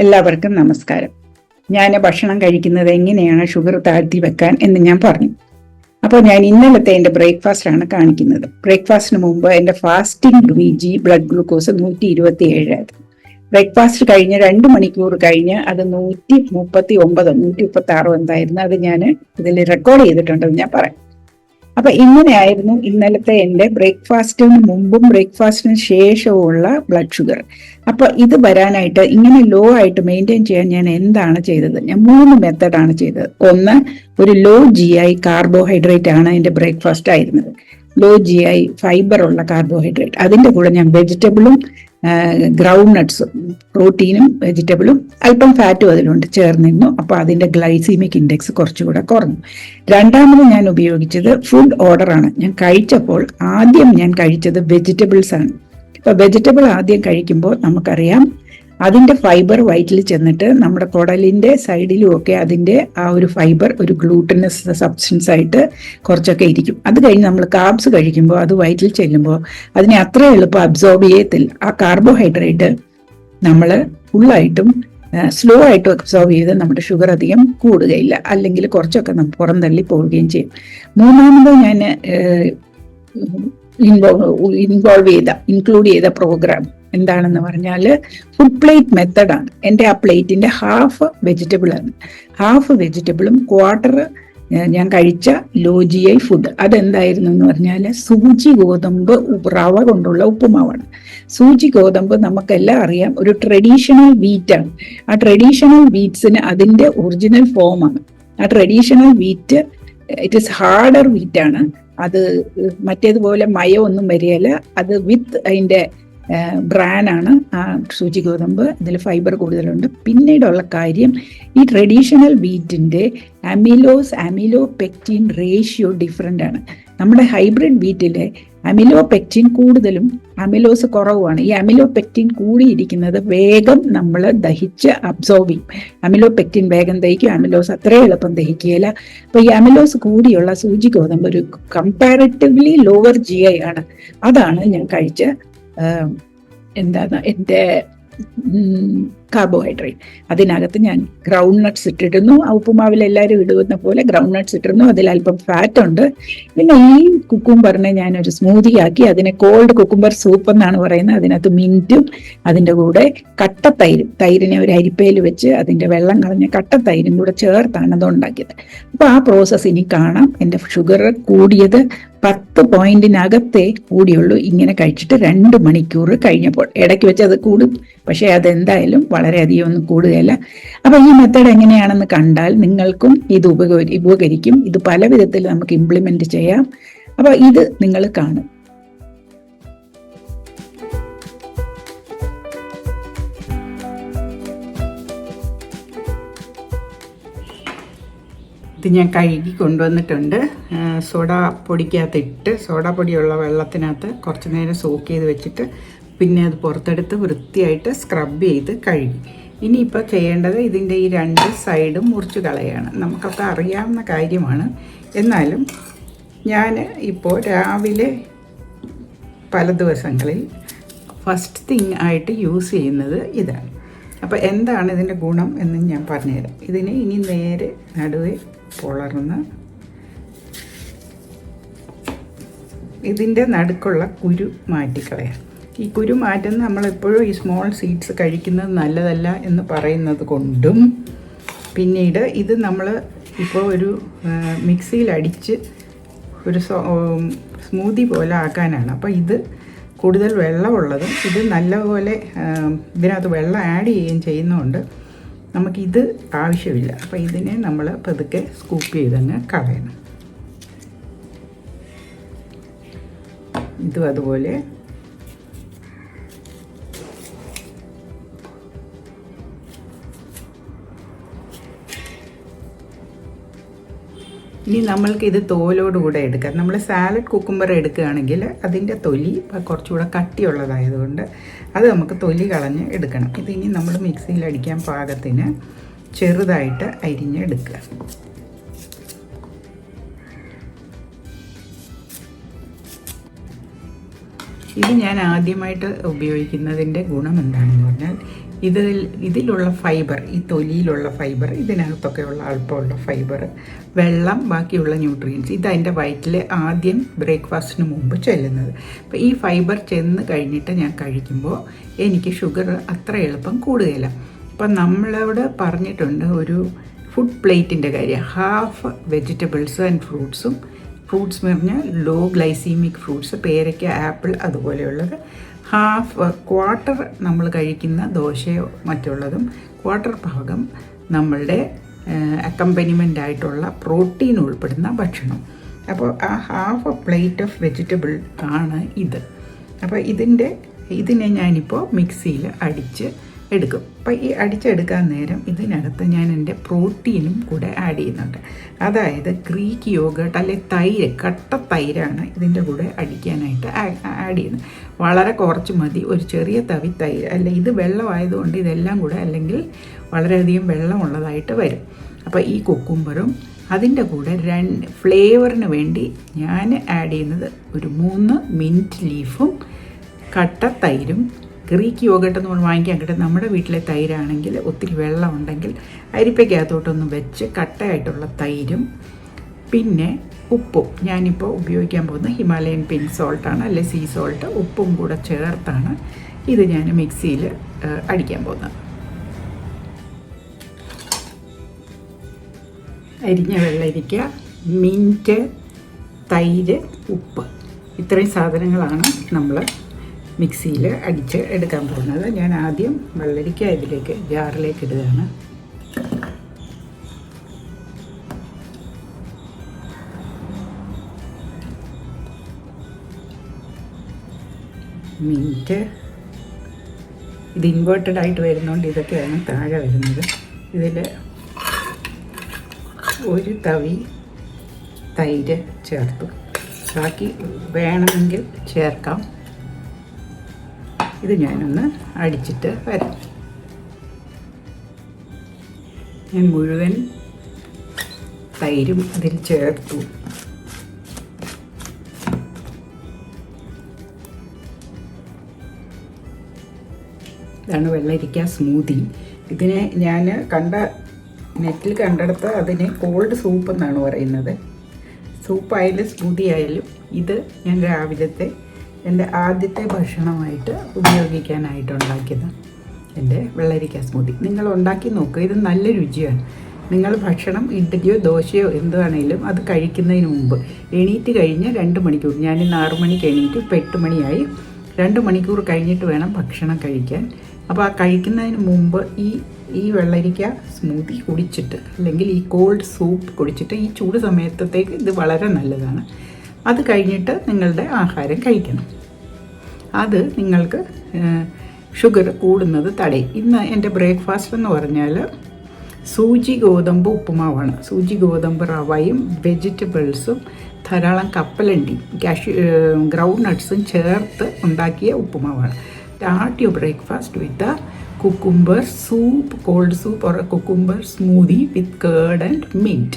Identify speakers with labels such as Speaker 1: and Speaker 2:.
Speaker 1: എല്ലാവർക്കും നമസ്കാരം. ഞാൻ ഭക്ഷണം കഴിക്കുന്നത് എങ്ങനെയാണ് ഷുഗർ താഴ്ത്തി വെക്കാൻ എന്ന് ഞാൻ പറഞ്ഞു. അപ്പോൾ ഞാൻ ഇന്നലത്തെ എൻ്റെ ബ്രേക്ക്ഫാസ്റ്റ് ആണ് കാണിക്കുന്നത്. ബ്രേക്ക്ഫാസ്റ്റിന് മുമ്പ് എൻ്റെ ഫാസ്റ്റിംഗ് BG ബ്ലഡ് ഗ്ലൂക്കോസ് 127 ആയിരുന്നു. ബ്രേക്ക്ഫാസ്റ്റ് കഴിഞ്ഞ് 2 മണിക്കൂർ കഴിഞ്ഞ് അത് 139 136 എന്തായിരുന്നു. അത് ഞാൻ ഇതിൽ റെക്കോർഡ് ചെയ്തിട്ടുണ്ടെന്ന് ഞാൻ പറയാം. അപ്പൊ ഇങ്ങനെയായിരുന്നു ഇന്നലത്തെ എൻ്റെ ബ്രേക്ക്ഫാസ്റ്റിന് മുമ്പും ബ്രേക്ക്ഫാസ്റ്റിന് ശേഷവുമുള്ള ബ്ലഡ് ഷുഗർ. അപ്പൊ ഇത് വരാനായിട്ട് ഇങ്ങനെ ലോ ആയിട്ട് മെയിൻറ്റെയിൻ ചെയ്യാൻ ഞാൻ എന്താണ് ചെയ്തത്? ഞാൻ 3 മെത്തഡാണ് ചെയ്തത്. ഒന്ന്, ഒരു ലോ GI കാർബോഹൈഡ്രേറ്റ് ആണ് എൻ്റെ ബ്രേക്ക്ഫാസ്റ്റ് ആയിരുന്നത്. ലോ GI ഫൈബർ ഉള്ള കാർബോഹൈഡ്രേറ്റ്. അതിൻ്റെ കൂടെ ഞാൻ വെജിറ്റബിളും ഗ്രൗണ്ട് നട്ട്സും, പ്രോട്ടീനും വെജിറ്റബിളും അല്പം ഫാറ്റും അതിലുണ്ട് ചേർന്നിരുന്നു. അപ്പൊ അതിന്റെ ഗ്ലൈസീമിക് ഇൻഡെക്സ് കുറച്ചുകൂടെ കുറഞ്ഞു. രണ്ടാമത് ഞാൻ ഉപയോഗിച്ചത് ഫുഡ് ഓർഡറാണ്. ഞാൻ കഴിച്ചപ്പോൾ ആദ്യം ഞാൻ കഴിച്ചത് വെജിറ്റബിൾസ് ആണ്. ഇപ്പൊ വെജിറ്റബിൾ ആദ്യം കഴിക്കുമ്പോൾ നമുക്കറിയാം അതിന്റെ ഫൈബർ വയറ്റിൽ ചെന്നിട്ട് നമ്മുടെ കുടലിന്റെ സൈഡിലും ഒക്കെ അതിന്റെ ആ ഒരു ഫൈബർ ഒരു ഗ്ലൂട്ടനസ് സബ്സ്റ്റൻസ് ആയിട്ട് കുറച്ചൊക്കെ ഇരിക്കും. അത് കഴിഞ്ഞ് നമ്മൾ കാർബ്സ് കഴിക്കുമ്പോൾ അത് വയറ്റിൽ ചെല്ലുമ്പോൾ അതിനെ അത്ര എളുപ്പം അബ്സോർബ് ചെയ്യത്തില്ല. ആ കാർബോഹൈഡ്രേറ്റ് നമ്മൾ ഫുള്ളായിട്ടും സ്ലോ ആയിട്ട് അബ്സോർബ് ചെയ്ത് നമ്മുടെ ഷുഗർ അധികം കൂടുകയില്ല, അല്ലെങ്കിൽ കുറച്ചൊക്കെ നമ്മൾ പുറന്തള്ളി പോവുകയും ചെയ്യും. മൂന്നാമത് ഞാൻ ഇൻക്ലൂഡ് ചെയ്ത പ്രോഗ്രാം എന്താണെന്ന് പറഞ്ഞാൽ ഫുഡ് പ്ലേറ്റ് മെത്തഡാണ്. എൻ്റെ ആ പ്ലേറ്റിന്റെ ഹാഫ് വെജിറ്റബിൾ ആണ്. ഹാഫ് വെജിറ്റബിളും ക്വാർട്ടർ ഞാൻ കഴിച്ച ലോ GI ഫുഡ്. അതെന്തായിരുന്നു എന്ന് പറഞ്ഞാൽ സൂചി ഗോതമ്പ് റവ കൊണ്ടുള്ള ഉപ്പുമാവാണ്. സൂചി ഗോതമ്പ് നമുക്കെല്ലാം അറിയാം ഒരു ട്രഡീഷണൽ വീറ്റാണ്. ആ ട്രഡീഷണൽ വീറ്റ്സിന് അതിൻ്റെ ഒറിജിനൽ ഫോമാണ്. ആ traditional wheat it is harder വീറ്റാണ്. അത് മറ്റേതുപോലെ മയമൊന്നും വരികയില്ല. അത് വിത്ത് അതിൻ്റെ ബ്രാനാണ് ആ സൂചി ഗോതമ്പ്. ഇതിൽ ഫൈബർ കൂടുതലുണ്ട്. പിന്നീടുള്ള കാര്യം, ഈ ട്രഡീഷണൽ വീറ്റിൻ്റെ അമിലോപെക്റ്റിൻ റേഷ്യോ ഡിഫറെൻ്റ് ആണ്. നമ്മുടെ ഹൈബ്രിഡ് വീറ്റിലെ അമിലോപെക്റ്റിൻ കൂടുതലും അമിലോസ് കുറവുമാണ്. ഈ അമിലോപെക്റ്റിൻ കൂടിയിരിക്കുന്നത് വേഗം നമ്മൾ ദഹിച്ച് അബ്സോർബ് ചെയ്യും. അമിലോപെക്റ്റിൻ വേഗം ദഹിക്കും, അമിലോസ് അത്ര എളുപ്പം ദഹിക്കുകയില്ല. അപ്പൊ ഈ അമിലോസ് കൂടിയുള്ള സൂചി ഗോതമ്പ് ഒരു കമ്പാരിറ്റീവ്ലി ലോവർ GI ആണ്. അതാണ് ഞാൻ കഴിച്ച എൻ്റെ കാർബോഹൈഡ്രേറ്റ്. അതിനകത്ത് ഞാൻ ഗ്രൗണ്ട് നട്ട്സ് ഇട്ടിരുന്നു. ആ ഉപ്പുമാവിൽ എല്ലാവരും ഇടുന്ന പോലെ ഗ്രൗണ്ട് നട്ട്സ് ഇട്ടിരുന്നു. അതിൽ അല്പം ഫാറ്റ് ഉണ്ട്. പിന്നെ ഈ കുക്കുംബറിനെ ഞാനൊരു സ്മൂതി ആക്കി. അതിനെ കോൾഡ് കുക്കുംബർ സൂപ്പ് എന്നാണ് പറയുന്നത്. അതിനകത്ത് മിൻറ്റും അതിൻ്റെ കൂടെ തൈരിനെ ഒരു അരിപ്പയിൽ വെച്ച് അതിൻ്റെ വെള്ളം കളഞ്ഞ തൈരും കൂടെ ചേർത്താണ് അത് ഉണ്ടാക്കിയത്. അപ്പൊ ആ പ്രോസസ്സ് ഇനി കാണാം. എൻ്റെ ഷുഗർ കൂടിയത് 10 പോയിന്റിനകത്തേ കൂടിയുള്ളൂ ഇങ്ങനെ കഴിച്ചിട്ട് 2 മണിക്കൂർ കഴിഞ്ഞപ്പോൾ. ഇടയ്ക്ക് വെച്ച് അത് കൂടും, പക്ഷെ അതെന്തായാലും വളരെയധികം ഒന്നും കൂടുകയില്ല. അപ്പൊ ഈ മെത്തേഡ് എങ്ങനെയാണെന്ന് കണ്ടാൽ നിങ്ങൾക്കും ഇത് ഉപകരിക്കും. ഇത് പല വിധത്തിൽ നമുക്ക് ഇംപ്ലിമെന്റ് ചെയ്യാം. അപ്പൊ ഇത് നിങ്ങൾ കാണും. ഇത് ഞാൻ കഴുകി കൊണ്ടുവന്നിട്ടുണ്ട്. സോഡാ പൊടിക്കകത്തിട്ട്, സോഡാ പൊടിയുള്ള വെള്ളത്തിനകത്ത് കുറച്ച് നേരം സോക്ക് ചെയ്ത് വെച്ചിട്ട് പിന്നെ അത് പുറത്തെടുത്ത് വൃത്തിയായിട്ട് സ്ക്രബ് ചെയ്ത് കഴുകി. ഇനിയിപ്പോൾ ചെയ്യേണ്ടത് ഇതിൻ്റെ ഈ 2 സൈഡും മുറിച്ച് കളയാണ്. നമുക്കൊക്കെ അറിയാവുന്ന കാര്യമാണ്. എന്നാലും ഞാൻ ഇപ്പോൾ രാവിലെ പല ദിവസങ്ങളിൽ ഫസ്റ്റ് തിങ് ആയിട്ട് യൂസ് ചെയ്യുന്നത് ഇതാണ്. അപ്പോൾ എന്താണ് ഇതിൻ്റെ ഗുണം എന്ന് ഞാൻ പറഞ്ഞുതരാം. ഇതിന് ഇനി നേരെ നടുവേ പൊളർന്ന് ഇതിൻ്റെ നടുക്കുള്ള കുരു മാറ്റിക്കളയാം. ഈ കുരു മാറ്റുന്നത് നമ്മളെപ്പോഴും ഈ സ്മോൾ സീഡ്സ് കഴിക്കുന്നത് നല്ലതല്ല എന്ന് പറയുന്നത് കൊണ്ടും, പിന്നീട് ഇത് നമ്മൾ ഇപ്പോൾ ഒരു മിക്സിയിൽ അടിച്ച് ഒരു സ്മൂതി പോലെ ആക്കാനാണ്. അപ്പോൾ ഇത് കൂടുതൽ വെള്ളമുള്ളതും ഇത് നല്ലപോലെ ഇതിനകത്ത് വെള്ളം ആഡ് ചെയ്യുകയും ചെയ്യുന്നതുകൊണ്ട് നമുക്കിത് ആവശ്യമില്ല. അപ്പോൾ ഇതിനെ നമ്മൾ പതുക്കെ സ്കൂപ്പ് ചെയ്തങ്ങ് കളയണം. ഇതും അതുപോലെ ഇനി നമ്മൾക്ക് ഇത് തോലോടുകൂടെ എടുക്കാം. നമ്മൾ സാലഡ് കുക്കുംബർ എടുക്കുകയാണെങ്കിൽ അതിൻ്റെ തൊലി കുറച്ചുകൂടെ കട്ടിയുള്ളതായതുകൊണ്ട് അത് നമുക്ക് തൊലി കളഞ്ഞ് എടുക്കണം. ഇതിനി നമ്മൾ മിക്സിയിൽ അടിക്കാൻ പാകത്തിന് ചെറുതായിട്ട് അരിഞ്ഞ് എടുക്കുക. ഇത് ഞാൻ ആദ്യമായിട്ട് ഉപയോഗിക്കുന്നതിൻ്റെ ഗുണം എന്താണെന്ന് പറഞ്ഞാൽ ഇതിലുള്ള ഫൈബർ, ഈ തൊലിയിലുള്ള ഫൈബർ, ഇതിനകത്തൊക്കെയുള്ള അല്പമുള്ള ഫൈബർ, വെള്ളം, ബാക്കിയുള്ള ന്യൂട്രിയൻസ്, ഇതതിൻ്റെ വയറ്റിൽ ആദ്യം ബ്രേക്ക്ഫാസ്റ്റിന് മുമ്പ് ചെല്ലുന്നത്. അപ്പോൾ ഈ ഫൈബർ ചെന്ന് കഴിഞ്ഞിട്ട് ഞാൻ കഴിക്കുമ്പോൾ എനിക്ക് ഷുഗർ അത്ര എളുപ്പം കൂടുകയില്ല. അപ്പം നമ്മളോട് പറഞ്ഞിട്ടുണ്ട് ഒരു ഫുഡ് പ്ലേറ്റിൻ്റെ കാര്യം, ഹാഫ് വെജിറ്റബിൾസ് ആൻഡ് ഫ്രൂട്ട്സും, ഫ്രൂട്ട്സ് എന്ന് പറഞ്ഞാൽ ലോ ഗ്ലൈസീമിക് ഫ്രൂട്ട്സ്, പേരയ്ക്ക, ആപ്പിൾ അതുപോലെയുള്ളത്, ക്വാർട്ടർ നമ്മൾ കഴിക്കുന്ന ദോശയോ മറ്റുള്ളതും, ക്വാർട്ടർ ഭാഗം നമ്മളുടെ അക്കമ്പനിമെൻ്റ് ആയിട്ടുള്ള പ്രോട്ടീൻ ഉൾപ്പെടുന്ന ഭക്ഷണം. അപ്പോൾ ആ ഹാഫ് പ്ലേറ്റ് ഓഫ് വെജിറ്റബിൾ ആണ് ഇത്. അപ്പോൾ ഇതിനെ ഞാനിപ്പോൾ മിക്സിയിൽ അടിച്ച് എടുക്കും. അപ്പോൾ ഈ അടിച്ചെടുക്കാൻ നേരം ഇതിനകത്ത് ഞാൻ എൻ്റെ പ്രോട്ടീനും കൂടെ ആഡ് ചെയ്യുന്നുണ്ട്. അതായത് ഗ്രീക്ക് യോഗട്ട് അല്ലെ തൈര്, കട്ട തൈരാണ് ഇതിൻ്റെ കൂടെ അടിക്കാനായിട്ട് ആഡ് ചെയ്യുന്നത്. വളരെ കുറച്ച് മതി, ഒരു ചെറിയ തവി തൈര്. അല്ല, ഇത് വെള്ളമായതുകൊണ്ട് ഇതെല്ലാം കൂടെ അല്ലെങ്കിൽ വളരെയധികം വെള്ളമുള്ളതായിട്ട് വരും. അപ്പോൾ ഈ കുക്കുംബറും അതിൻ്റെ കൂടെ ഫ്ലേവറിന് വേണ്ടി ഞാൻ ആഡ് ചെയ്യുന്നത് ഒരു 3 മിൻറ്റ് ലീഫും കട്ട തൈരും. ഗ്രീക്ക് യോഗട്ട് എന്ന് പറഞ്ഞ് വാങ്ങിക്കാൻ കിട്ടും. നമ്മുടെ വീട്ടിലെ തൈരാണെങ്കിൽ ഒത്തിരി വെള്ളം ഉണ്ടെങ്കിൽ അരിപ്പയ്ക്കകത്തോട്ടൊന്ന് വെച്ച് കട്ടയായിട്ടുള്ള തൈരും, പിന്നെ ഉപ്പും. ഞാനിപ്പോൾ ഉപയോഗിക്കാൻ പോകുന്ന ഹിമാലയൻ പിങ്ക് സോൾട്ടാണ്, അല്ലെ സീ സോൾട്ട്, ഉപ്പും കൂടെ ചേർത്താണ് ഇത് ഞാൻ മിക്സിയിൽ അടിക്കാൻ പോകുന്നത്. അരിഞ്ഞ വെള്ളരിക്ക, മിൻറ്റ്, തൈര്, ഉപ്പ്, ഇത്രയും സാധനങ്ങളാണ് നമ്മൾ മിക്സിയിൽ അടിച്ച് എടുക്കാൻ പോകുന്നത്. ഞാൻ ആദ്യം വെള്ളരിക്ക ഇതിലേക്ക് ജാറിലേക്ക് ഇടുകയാണ്. മിൻറ്റ്, ഇത് ഇൻവേർട്ടഡ് ആയിട്ട് വരുന്നതുകൊണ്ട് ഇതൊക്കെയാണ് താഴെ വരുന്നത്. ഇതിൽ ഒരു തവി തൈര് ചേർത്തു, ബാക്കി വേണമെങ്കിൽ ചേർക്കാം. ഇത് ഞാനൊന്ന് അടിച്ചിട്ട് വരാം. ഞാൻ മുഴുവൻ തൈരും ഇതിൽ ചേർത്തു. ഇതാണ് വെള്ളരിക്ക സ്മൂതി. ഇതിനെ ഞാൻ നെറ്റിൽ കണ്ടെടുത്ത് അതിനെ കോൾഡ് സൂപ്പ് എന്നാണ് പറയുന്നത്. സൂപ്പായാലും സ്മൂതി ആയാലും ഇത് ഞാൻ രാവിലത്തെ എൻ്റെ ആദ്യത്തെ ഭക്ഷണമായിട്ട് ഉപയോഗിക്കാനായിട്ടുണ്ടാക്കിയത് എൻ്റെ വെള്ളരിക്ക സ്മൂതി. നിങ്ങൾ ഉണ്ടാക്കി നോക്കുക, ഇത് നല്ല രുചിയാണ്. നിങ്ങൾ ഭക്ഷണം ഇഡ്ഡലിയോ ദോശയോ എന്താണേലും അത് കഴിക്കുന്നതിന് മുമ്പ് എണീറ്റ് കഴിഞ്ഞ് 2 മണിക്കൂർ, ഞാനിന്ന് 6 മണിക്ക് എണീറ്റ്, ഇപ്പോൾ 8 മണിയായി, 2 മണിക്കൂർ കഴിഞ്ഞിട്ട് വേണം ഭക്ഷണം കഴിക്കാൻ. അപ്പോൾ ആ കഴിക്കുന്നതിന് മുമ്പ് ഈ വെള്ളരിക്ക സ്മൂത്തി കുടിച്ചിട്ട്, അല്ലെങ്കിൽ ഈ കോൾഡ് സൂപ്പ് കുടിച്ചിട്ട്, ഈ ചൂട് സമയത്തേക്ക് ഇത് വളരെ നല്ലതാണ്. അത് കഴിഞ്ഞിട്ട് നിങ്ങളുടെ ആഹാരം കഴിക്കണം. അത് നിങ്ങൾക്ക് ഷുഗർ കൂടുന്നത് തടയും. ഇന്ന് എൻ്റെ ബ്രേക്ക്ഫാസ്റ്റ് എന്ന് പറഞ്ഞാൽ സൂചി ഗോതമ്പ് ഉപ്പുമാവാണ്. സൂചി ഗോതമ്പ് റവയും വെജിറ്റബിൾസും ധാരാളം കപ്പലണ്ടിയും ഗ്രൗണ്ട് നട്ട്സും ചേർത്ത് ഉണ്ടാക്കിയ ഉപ്പുമാവാണ്. Start your breakfast with a cucumber soup, cold soup or a cucumber smoothie with curd and mint.